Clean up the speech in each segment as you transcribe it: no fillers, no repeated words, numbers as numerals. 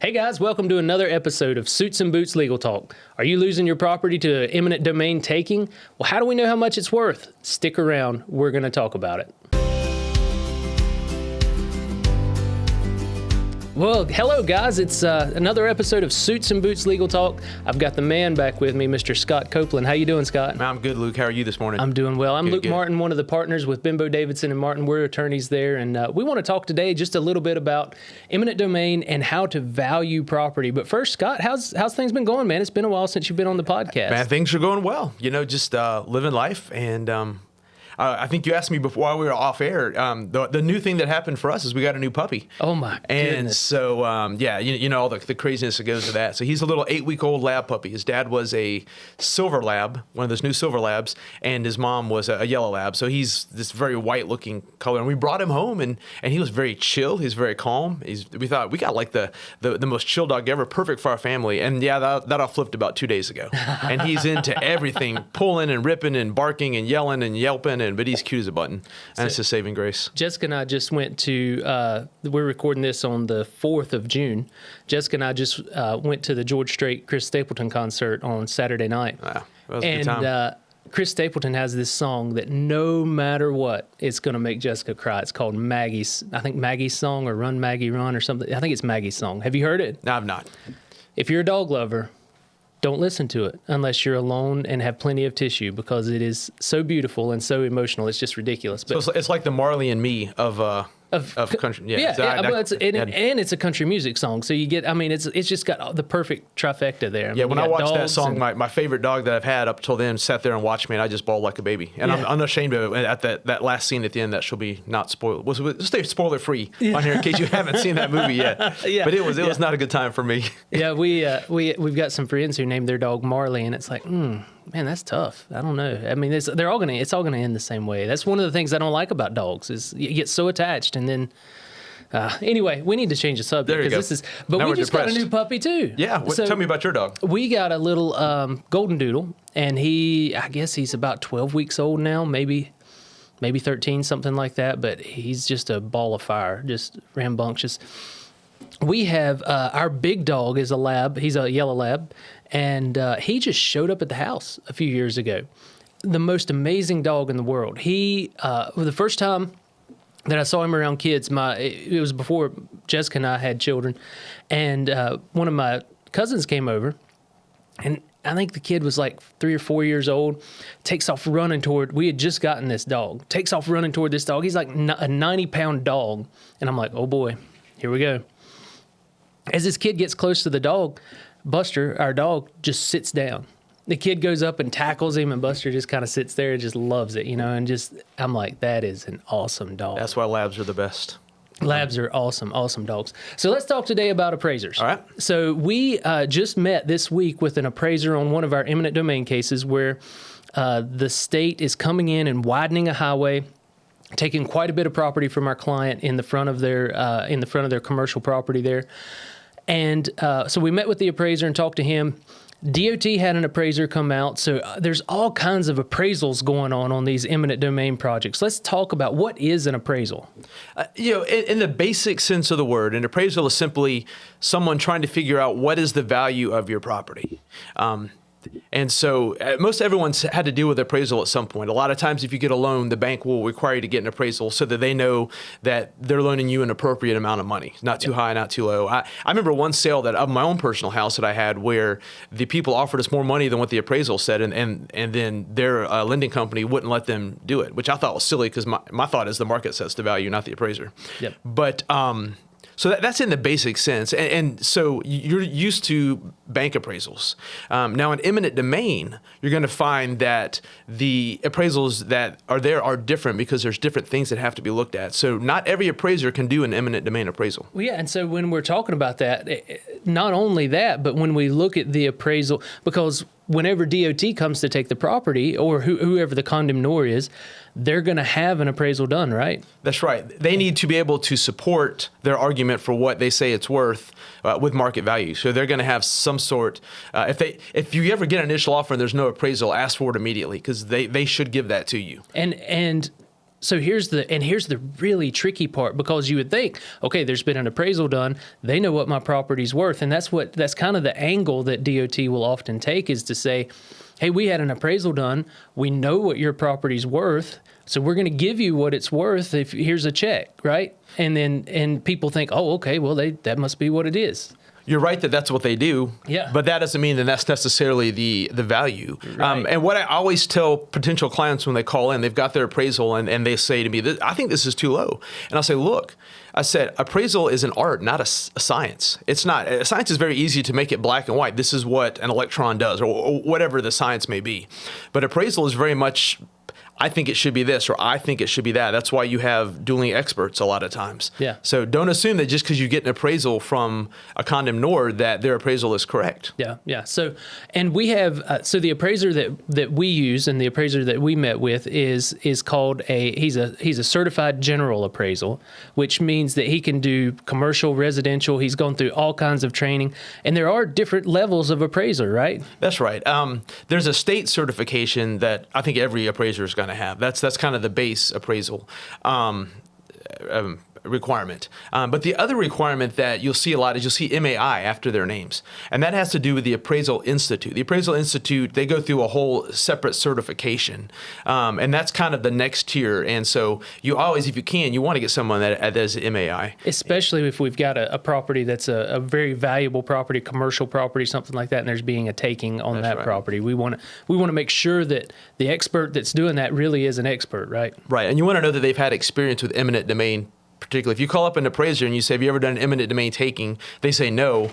Hey guys, welcome to another episode of Suits and Boots Legal Talk. Are you losing your property to eminent domain taking? Well, how do we know how much it's worth? Stick around, we're going to talk about it. Well, hello guys, it's another episode of Suits and Boots Legal Talk. I've got the man back with me, Mr. Scott Copeland. How you doing, Scott? I'm good, Luke. How are you this morning? I'm doing well. I'm Good, Luke good. Martin, one of the partners with Bimbo Davidson and Martin. We're attorneys there, and we want to talk today just a little bit about eminent domain and how to value property. But first, Scott, how's things been going, man? It's been a while since you've been on the podcast. Man, things are going well. You know, just living life. And I think you asked me before while we were off air. The new thing that happened for us is we got a new puppy. Oh my And goodness. so, you know, all the craziness that goes to that. So he's a little 8-week-old lab puppy. His dad was a silver lab, one of those new silver labs, and his mom was a yellow lab. So he's this very white-looking color. And we brought him home, and he was very chill. He's very calm. We thought we got like the most chill dog ever, perfect for our family. And yeah, that all flipped about 2 days ago. And he's into everything, pulling and ripping and barking and yelling and yelping, but he's cute as a button. And it's a saving grace. Jessica and I just went to, we're recording this on the 4th of June. Jessica and I just went to the George Strait Chris Stapleton concert on Saturday night. Wow, that was a good time. And Chris Stapleton has this song that no matter what, it's going to make Jessica cry. It's called Maggie's, I think Maggie's Song or Run Maggie Run or something. I think it's Maggie's Song. Have you heard it? No, I've not. If you're a dog lover, don't listen to it unless you're alone and have plenty of tissue, because it is so beautiful and so emotional. It's just ridiculous. But So it's like the Marley and Me of country. And it's a country music song. So you get, I mean, it's just got the perfect trifecta there. Yeah, when I watched that dogs song, my favorite dog that I've had up till then sat there and watched me, and I just bawled like a baby. And I'm unashamed of it. At that last scene at the end, that shall be not spoiled. Let's stay spoiler free on here in case you haven't seen that movie yet. Yeah. But it was not a good time for me. Yeah, we've got some friends who named their dog Marley, and it's like, man, that's tough. I don't know. I mean, it's all gonna end the same way. That's one of the things I don't like about dogs is you get so attached, and then anyway, we need to change the subject because But Now we we're just got a depressed. new puppy too. Yeah, tell me about your dog. We got a little golden doodle, and I guess he's about 12 weeks old now, maybe 13, something like that. But he's just a ball of fire, just rambunctious. We have our big dog is a lab. He's a yellow lab, and he just showed up at the house a few years ago. The most amazing dog in the world. He the first time that I saw him around kids, it was before Jessica and I had children, and one of my cousins came over, and I think the kid was like 3 or 4 years old, takes off running toward, we had just gotten this dog, takes off running toward this dog. He's like a 90-pound dog, and I'm like, oh boy, here we go. As this kid gets close to the dog, Buster, our dog, just sits down. The kid goes up and tackles him, and Buster just kind of sits there and just loves it, and I'm like, that is an awesome dog. That's why labs are the best. Labs are awesome, awesome dogs. So let's talk today about appraisers. All right. So we just met this week with an appraiser on one of our eminent domain cases where the state is coming in and widening a highway, taking quite a bit of property from our client in the front of their commercial property there. And so we met with the appraiser and talked to him. DOT had an appraiser come out, so there's all kinds of appraisals going on these eminent domain projects. Let's talk about what is an appraisal. In the basic sense of the word, an appraisal is simply someone trying to figure out what is the value of your property. And so most everyone's had to deal with appraisal at some point. A lot of times if you get a loan, the bank will require you to get an appraisal so that they know that they're loaning you an appropriate amount of money. Not too high, not too low. I remember one sale of my own personal house that I had where the people offered us more money than what the appraisal said, and then their lending company wouldn't let them do it, which I thought was silly because my thought is the market sets the value, not the appraiser. Yep. But so that's in the basic sense. And so you're used to bank appraisals. Now in eminent domain, you're going to find that the appraisals that are there are different because there's different things that have to be looked at. So not every appraiser can do an eminent domain appraisal. Well, yeah, and so when we're talking about that, not only that, but when we look at the appraisal, because whenever DOT comes to take the property, or whoever the condemnor is, they're going to have an appraisal done, right? That's right. They need to be able to support their argument for what they say it's worth with market value. So they're going to have some sort. If you ever get an initial offer and there's no appraisal, ask for it immediately because they should give that to you. And So here's the really tricky part, because you would think, okay, there's been an appraisal done, they know what my property's worth, and that's kind of the angle that DOT will often take, is to say, hey, we had an appraisal done, we know what your property's worth, so we're going to give you what it's worth. If here's a check, right? And people think, oh, okay, well that must be what it is. You're right that that's what they do, yeah. But that doesn't mean that that's necessarily the value. Right. And what I always tell potential clients when they call in, they've got their appraisal and they say to me, I think this is too low. And I'll say, look, I said, appraisal is an art, not a science. It's not. Science is very easy to make it black and white. This is what an electron does, or whatever the science may be. But appraisal is very much, I think it should be this, or I think it should be that. That's why you have dueling experts a lot of times. Yeah. So don't assume that just because you get an appraisal from a condemnor that their appraisal is correct. Yeah, yeah. So, and we have so the appraiser that we use, and the appraiser that we met with is called he's a certified general appraisal, which means that he can do commercial, residential. He's gone through all kinds of training, and there are different levels of appraiser, right? That's right. There's a state certification that I think every appraiser is going to have. That's kind of the base appraisal requirement. But the other requirement that you'll see a lot is you'll see MAI after their names. And that has to do with the Appraisal Institute. The Appraisal Institute, they go through a whole separate certification. And that's kind of the next tier. And so you always, if you can, you want to get someone that has MAI. Especially if we've got a property that's a very valuable property, commercial property, something like that, and there's being a taking on that property. We want to make sure that the expert that's doing that really is an expert, right? Right. And you want to know that they've had experience with eminent domain. Particularly if you call up an appraiser and you say, have you ever done an eminent domain taking? They say no.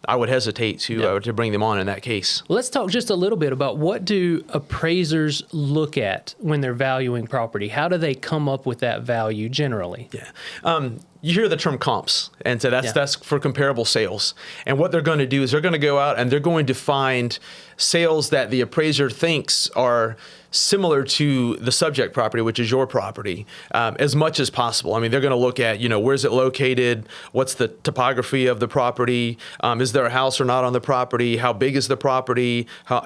I would hesitate to bring them on in that case. Well, let's talk just a little bit about what do appraisers look at when they're valuing property? How do they come up with that value generally? Yeah. You hear the term comps, and so that's for comparable sales. And what they're going to do is they're going to go out and they're going to find sales that the appraiser thinks are similar to the subject property, which is your property, as much as possible. I mean, they're going to look at, where's it located? What's the topography of the property? Is there a house or not on the property? How big is the property? How,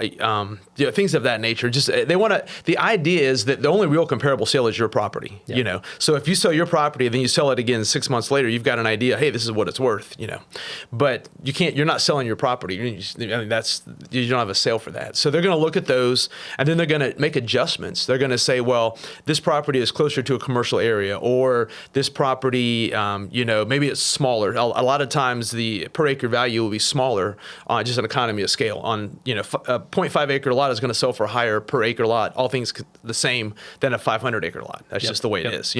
things of that nature. Just they want to. The idea is that the only real comparable sale is your property. Yeah. So if you sell your property, then you sell it again 6 months later, you've got an idea. Hey, this is what it's worth. But you can't. You're not selling your property. You don't have a sale for that. So they're going to look at those, and then they're going to make adjustments. They're going to say, well, this property is closer to a commercial area, or this property, maybe it's smaller. A lot of times the per acre value will be smaller on just an economy of scale. On, a 0.5 acre lot is going to sell for a higher per acre lot, all things the same, than a 500 acre lot. That's just the way it is,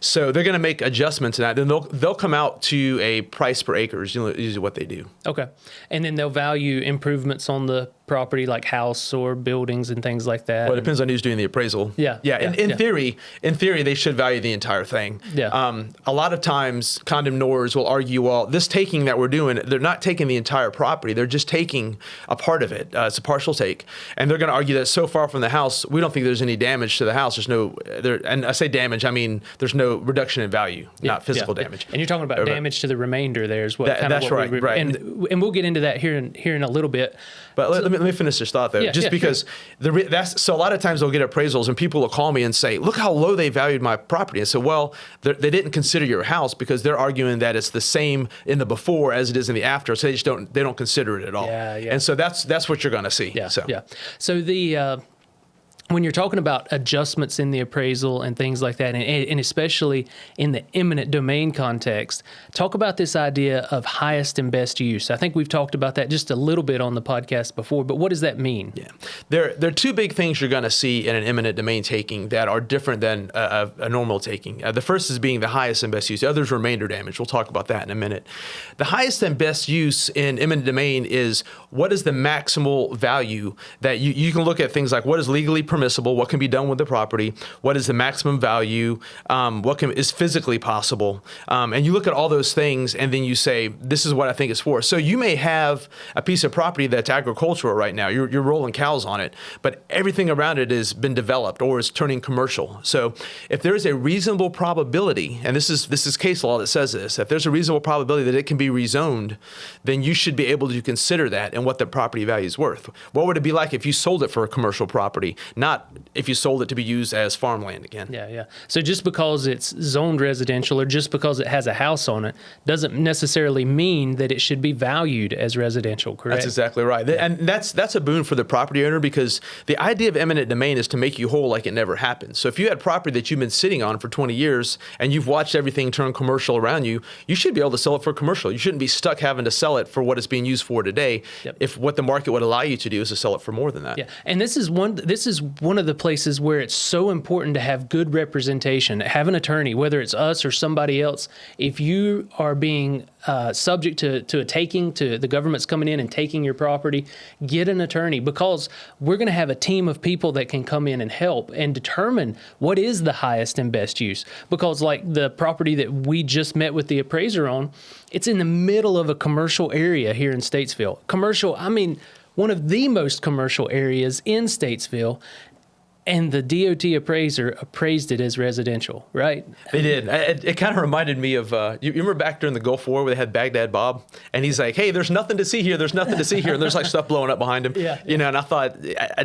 So they're going to make adjustments in that. Then they'll come out to a price per acre is usually what they do. Okay. And then they'll value improvements on the property, like house or buildings and things like that. Well, it depends on who's doing the appraisal. Yeah. In theory, they should value the entire thing. Yeah. A lot of times, condemnors will argue, well, this taking that we're doing, they're not taking the entire property. They're just taking a part of it. It's a partial take. And they're going to argue that so far from the house, we don't think there's any damage to the house. And I say damage, I mean, there's no reduction in value, not physical damage. And you're talking about damage to the remainder there is what that's right. And we'll get into that here in a little bit. But let me finish this thought, though. Because so a lot of times they'll get appraisals and people will call me and say, look how low they valued my property. And so, well, they didn't consider your house because they're arguing that it's the same in the before as it is in the after. So they don't consider it at all. Yeah. And so that's what you're going to see. Yeah. So when you're talking about adjustments in the appraisal and things like that, and especially in the eminent domain context, talk about this idea of highest and best use. I think we've talked about that just a little bit on the podcast before, but what does that mean? Yeah. There are two big things you're going to see in an eminent domain taking that are different than a normal taking. The first is being the highest and best use. The other is remainder damage. We'll talk about that in a minute. The highest and best use in eminent domain is what is the maximal value that you can look at things like what is legally permissible, what can be done with the property, what is the maximum value, what is physically possible. And you look at all those things and then you say, this is what I think it's for. So you may have a piece of property that's agricultural right now. You're rolling cows on it, but everything around it has been developed or is turning commercial. So if there is a reasonable probability, and this is case law that says this, if there's a reasonable probability that it can be rezoned, then you should be able to consider that and what the property value is worth. What would it be like if you sold it for a commercial property? not if you sold it to be used as farmland again. Yeah, yeah. So just because it's zoned residential or just because it has a house on it doesn't necessarily mean that it should be valued as residential, correct? That's exactly right. And that's a boon for the property owner, because the idea of eminent domain is to make you whole like it never happened. So if you had property that you've been sitting on for 20 years and you've watched everything turn commercial around you, you should be able to sell it for commercial. You shouldn't be stuck having to sell it for what it's being used for today. Yep. If what the market would allow you to do is to sell it for more than that. Yeah, and this is one of the places where it's so important to have good representation. Have an attorney, whether it's us or somebody else. If you are being subject to a taking, to the government's coming in and taking your property, get an attorney, because we're going to have a team of people that can come in and help and determine what is the highest and best use. Because like the property that we just met with the appraiser on, it's in the middle of a commercial area here in Statesville. Commercial, I mean, one of the most commercial areas in Statesville. And the DOT appraiser appraised it as residential, right? They did. It kind of reminded me of, you remember back during the Gulf War where they had Baghdad Bob? And he's like, hey, there's nothing to see here. There's nothing to see here. And there's like stuff blowing up behind him. Yeah. You know, and I thought,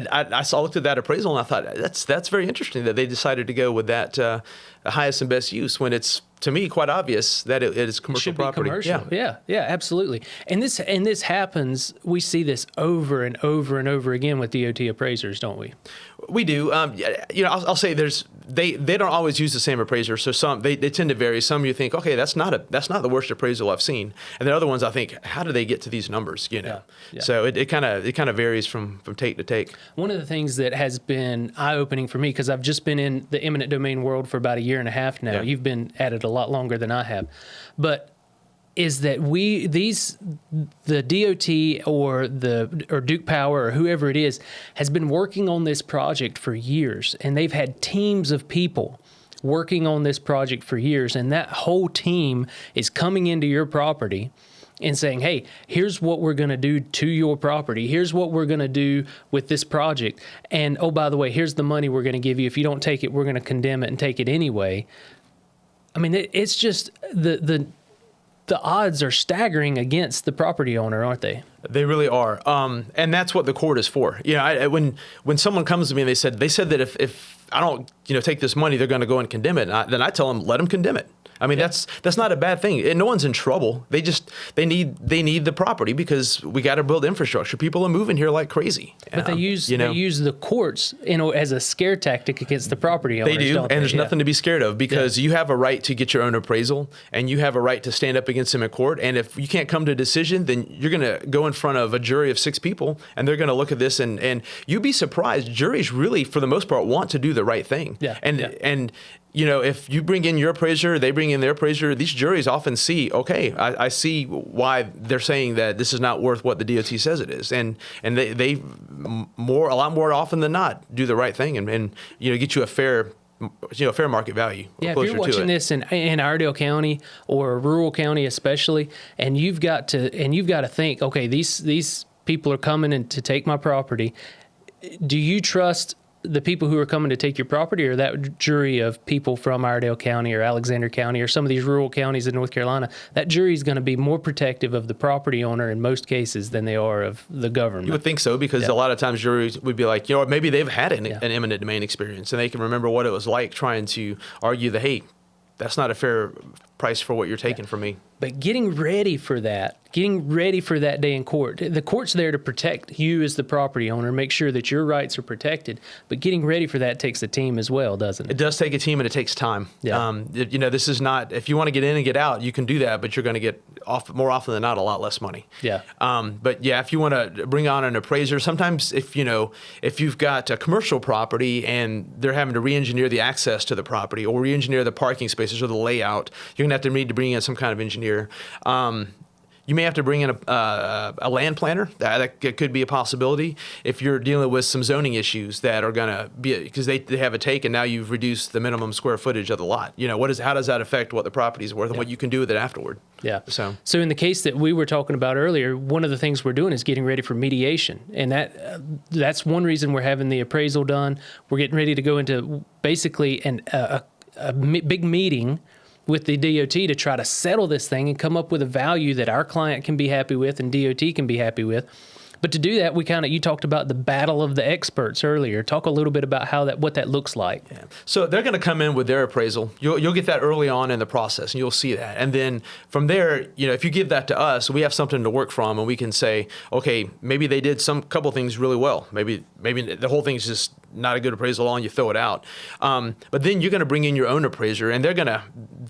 I looked at that appraisal and I thought, that's very interesting that they decided to go with that highest and best use when it's, to me, quite obvious that it is commercial should property. Be commercial. Yeah, absolutely. And this happens. We see this over and over and over again with DOT appraisers, don't we? We do. You know, I'll say they don't always use the same appraiser. So some they tend to vary. Some you think, okay, that's not the worst appraisal I've seen, and then other ones I think, how do they get to these numbers? You know, Yeah. So it kind of varies from take to take. One of the things that has been eye-opening for me, because I've just been in the eminent domain world for about a year and a half now. Yeah. You've been at it a lot longer than I have, but is that the DOT or Duke Power or whoever it is has been working on this project for years, and they've had teams of people working on this project for years, and that whole team is coming into your property and saying, hey, here's what we're going to do to your property. Here's what we're going to do with this project. And, oh, by the way, here's the money we're going to give you. If you don't take it, we're going to condemn it and take it anyway. I mean, it's just the odds are staggering against the property owner, aren't they? They really are, and that's what the court is for. You know, when someone comes to me and they said that if I don't take this money, they're going to go and condemn it. Then I tell them, let them condemn it. I mean, that's not a bad thing. And no one's in trouble. They need the property because we got to build infrastructure. People are moving here like crazy. But they use the courts as a scare tactic against the property owners. They do, and there's nothing to be scared of because you have a right to get your own appraisal, and you have a right to stand up against them in court. And if you can't come to a decision, then you're going to go in front of a jury of 6 people, and they're going to look at this, and you'd be surprised. Juries really, for the most part, want to do the right thing. And if you bring in your appraiser, they bring in their appraiser, these juries often see, okay, I see why they're saying that this is not worth what the DOT says it is. And they a lot more often than not do the right thing and get you a fair market value. Yeah, if you're watching this in Iredell County or a rural county especially, and you've got to think, okay, these people are coming in to take my property. Do you trust the people who are coming to take your property, or that jury of people from Iredell County or Alexander County or some of these rural counties in North Carolina? That jury is going to be more protective of the property owner in most cases than they are of the government. You would think so, because a lot of times juries would be like, maybe they've had an eminent domain experience and they can remember what it was like trying to argue that, hey, that's not a fair price for what you're taking from me. But getting ready for that day in court. The court's there to protect you as the property owner, make sure that your rights are protected. But getting ready for that takes a team as well, doesn't it? It does take a team, and it takes time. Yeah. This is not, if you want to get in and get out, you can do that, but you're going to get more often than not a lot less money. Yeah. But yeah, if you want to bring on an appraiser, sometimes if you've got a commercial property and they're having to re-engineer the access to the property or re-engineer the parking spaces or the layout, you're going to need to bring in some kind of engineer. You may have to bring in a land planner. That could be a possibility if you're dealing with some zoning issues that are going to be, because they have a take and now you've reduced the minimum square footage of the lot. How does that affect what the property is worth and what you can do with it afterward? Yeah. So in the case that we were talking about earlier, one of the things we're doing is getting ready for mediation, and that's one reason we're having the appraisal done. We're getting ready to go into basically a big meeting with the DOT to try to settle this thing and come up with a value that our client can be happy with and DOT can be happy with. But to do that, you talked about the battle of the experts earlier. Talk a little bit about what that looks like. Yeah. So they're going to come in with their appraisal. You'll get that early on in the process, and you'll see that. And then from there, if you give that to us, we have something to work from, and we can say, okay, maybe they did couple things really well. Maybe the whole thing is just not a good appraisal at all, and you throw it out. But then you're going to bring in your own appraiser, and they're going to,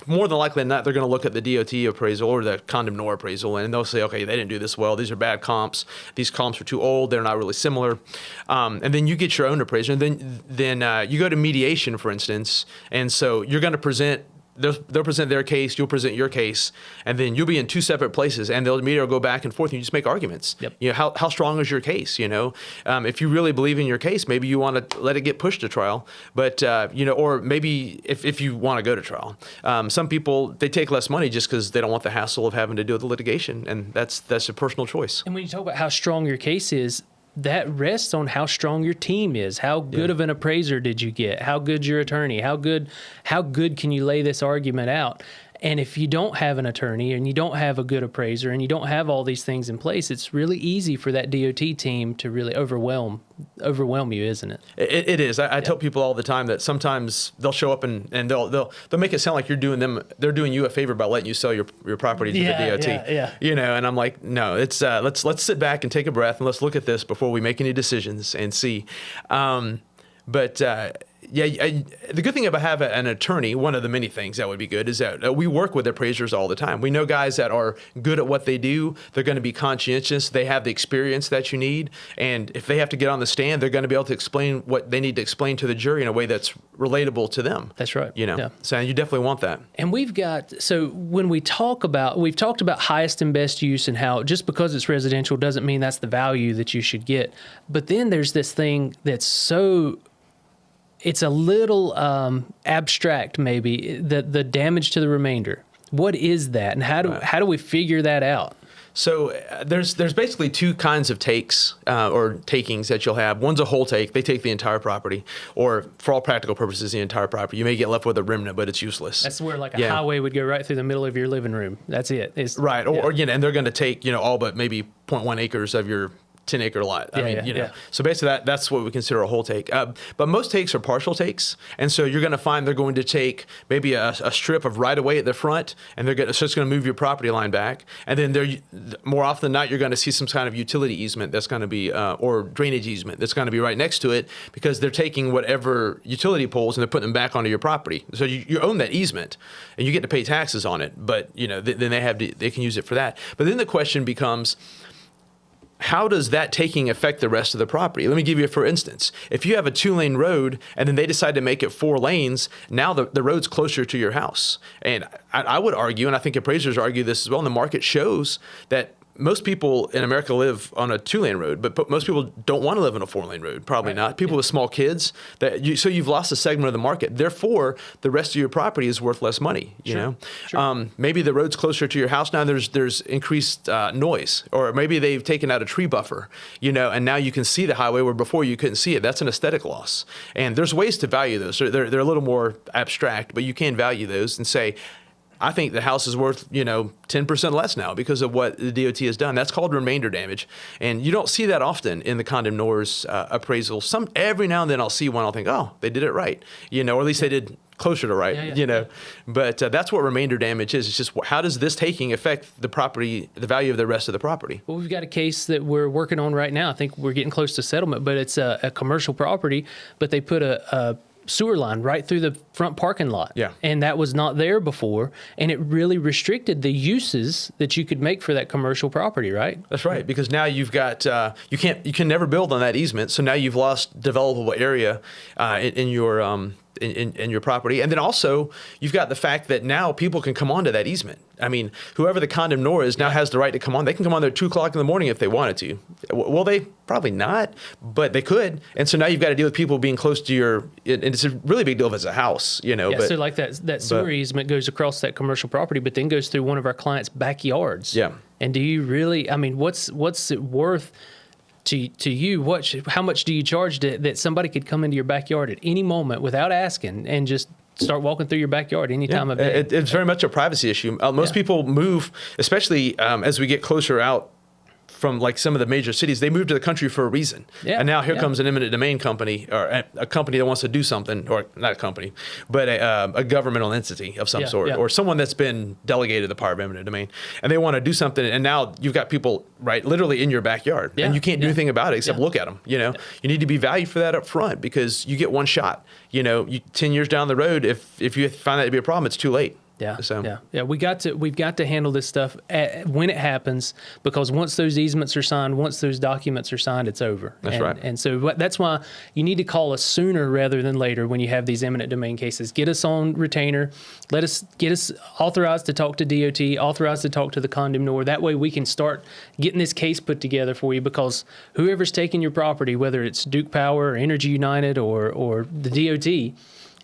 more than likely than not, they're going to look at the DOT appraisal or the condemnor appraisal, and they'll say, okay, they didn't do this well. These are bad comps. These comps are too old. They're not really similar. And then you get your own appraiser, and then you go to mediation, for instance, and so you're going to present. They'll present their case, you'll present your case, and then you'll be in two separate places, and they'll immediately go back and forth, and you just make arguments. Yep. How strong is your case? If you really believe in your case, maybe you want to let it get pushed to trial, but or maybe if you want to go to trial. Some people, they take less money just because they don't want the hassle of having to deal with the litigation, and that's a personal choice. And when you talk about how strong your case is, that rests on how strong your team is. How good of an appraiser did you get? How good's your attorney? How good can you lay this argument out? And if you don't have an attorney and you don't have a good appraiser and you don't have all these things in place, it's really easy for that DOT team to really overwhelm you, isn't it? It is. I tell people all the time that sometimes they'll show up and they'll make it sound like they're doing you a favor by letting you sell your property to the DOT. Yeah. And I'm like, no, it's let's sit back and take a breath and let's look at this before we make any decisions and see. The good thing about having an attorney, one of the many things that would be good, is that we work with appraisers all the time. We know guys that are good at what they do. They're going to be conscientious. They have the experience that you need. And if they have to get on the stand, they're going to be able to explain what they need to explain to the jury in a way that's relatable to them. That's right. Yeah. So you definitely want that. And when we've talked about highest and best use and how just because it's residential doesn't mean that's the value that you should get. But then there's this thing that's it's a little abstract, maybe, the damage to the remainder. What is that, and how do we figure that out? So there's basically two kinds of takes or takings that you'll have. One's a whole take. They take the entire property, or for all practical purposes, the entire property. You may get left with a remnant, but it's useless. That's where a highway would go right through the middle of your living room. That's it. Right. Or and they're going to take all but maybe 0.1 acres of your 10-acre lot. So basically that's what we consider a whole take. But most takes are partial takes, and so you're going to find they're going to take maybe a strip of right of way at the front, and so it's going to move your property line back. And then more often than not, you're going to see some kind of utility easement that's going to be or drainage easement that's going to be right next to it, because they're taking whatever utility poles and they're putting them back onto your property. So you own that easement, and you get to pay taxes on it. But then they can use it for that. But then the question becomes, how does that taking affect the rest of the property? Let me give you, for instance, if you have a 2-lane road and then they decide to make it 4 lanes, now the road's closer to your house. And I would argue, and I think appraisers argue this as well, and the market shows that most people in America live on a 2-lane road, but most people don't want to live on a 4-lane road. Probably not. People with small kids. So you've lost a segment of the market. Therefore, the rest of your property is worth less money. You know, maybe the road's closer to your house now. There's increased noise, or maybe they've taken out a tree buffer. And now you can see the highway where before you couldn't see it. That's an aesthetic loss. And there's ways to value those. They're a little more abstract, but you can value those and say, I think the house is worth, 10% less now because of what the DOT has done. That's called remainder damage. And you don't see that often in the condemnor's appraisal. Every now and then I'll see one, I'll think, oh, they did it right, or at least they did closer to right, But that's what remainder damage is. It's just, how does this taking affect the property, the value of the rest of the property? Well, we've got a case that we're working on right now. I think we're getting close to settlement, but it's a commercial property, but they put a sewer line right through the front parking lot. Yeah. And that was not there before. And it really restricted the uses that you could make for that commercial property, right? That's right. Because now you've got, you can never build on that easement. So now you've lost developable area in your property. And then also you've got the fact that now people can come onto that easement. I mean, whoever the condemnor is now has the right to come on. They can come on there at 2 o'clock in the morning if they wanted to. Will they? Probably not, but they could. And so now you've got to deal with people being close to and it's a really big deal if it's a house, Yeah, so like that sewer easement goes across that commercial property, but then goes through one of our clients' backyards. Yeah. And do you really, what's it worth to you? How much do you charge that somebody could come into your backyard at any moment without asking and just start walking through your backyard any time of day? It's very much a privacy issue. Most people move, especially as we get closer out from like some of the major cities, they moved to the country for a reason. Yeah, and now here yeah. comes an eminent domain company, or a company that wants to do something, or not a company, but a governmental entity of some sort, or someone that's been delegated the power of eminent domain, and they want to do something. And now you've got people right literally in your backyard, and you can't do anything about it except look at them. You know, you need to be valued for that up front, because you get one shot. You know, 10 years down the road, if you find that to be a problem, it's too late. Yeah. We've got to handle this stuff when it happens, because once those easements are signed, once those documents are signed, it's over. That's right. And so that's why you need to call us sooner rather than later when you have these eminent domain cases. Get us on retainer. Get us authorized to talk to DOT, authorized to talk to the condemnor. That way we can start getting this case put together for you, because whoever's taking your property, whether it's Duke Power or Energy United or the DOT,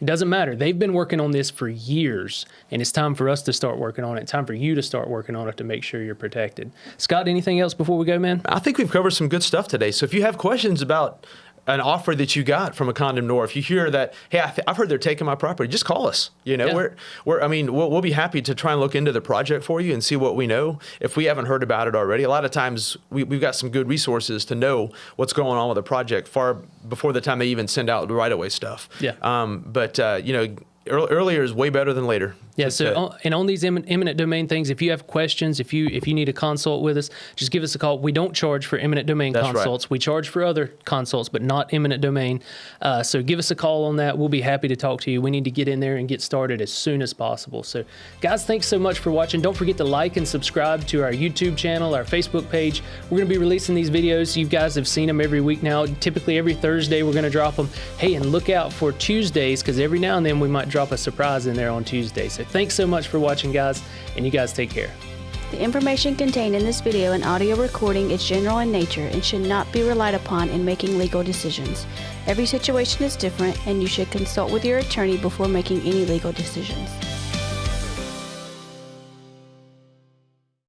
it doesn't matter. They've been working on this for years, and it's time for us to start working on it. It's time for you to start working on it to make sure you're protected. Scott, anything else before we go, man? I think we've covered some good stuff today. So if you have questions about an offer that you got from a condemnor, if you hear that, hey, I've heard they're taking my property, just call us. You know, we'll be happy to try and look into the project for you and see what we know if we haven't heard about it already. A lot of times we've got some good resources to know what's going on with a project far before the time they even send out the right-of-way stuff. Earlier is way better than later. Yeah. And on these eminent domain things, if you have questions, if you need a consult with us, just give us a call. We don't charge for eminent domain consults. Right. We charge for other consults, but not eminent domain. So give us a call on that. We'll be happy to talk to you. We need to get in there and get started as soon as possible. So, guys, thanks so much for watching. Don't forget to like and subscribe to our YouTube channel, our Facebook page. We're going to be releasing these videos. You guys have seen them every week now. Typically every Thursday we're going to drop them. Hey, and look out for Tuesdays, because every now and then we might drop a surprise in there on Tuesday. So thanks so much for watching, guys, and you guys take care. The information contained in this video and audio recording is general in nature and should not be relied upon in making legal decisions. Every situation is different, and you should consult with your attorney before making any legal decisions.